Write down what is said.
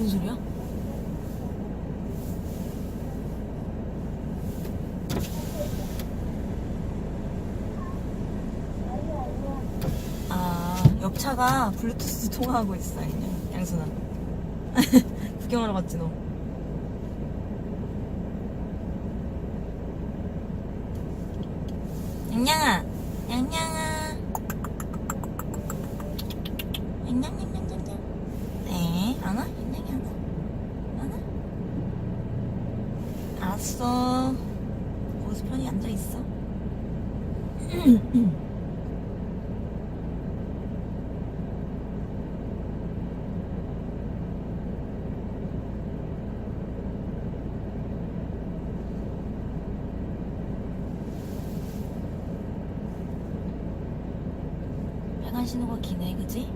무슨 소리야? 아, 옆차가 블루투스 통화하고 있어, 양순아. 구경하러 갔지, 너. 양양아, 양양아. 양양양양양양. 네, 안 와? 양양이 안 와? 안 와? 알았어. 거기서 편히 앉아있어. 빨간 신호가 기네, 그지?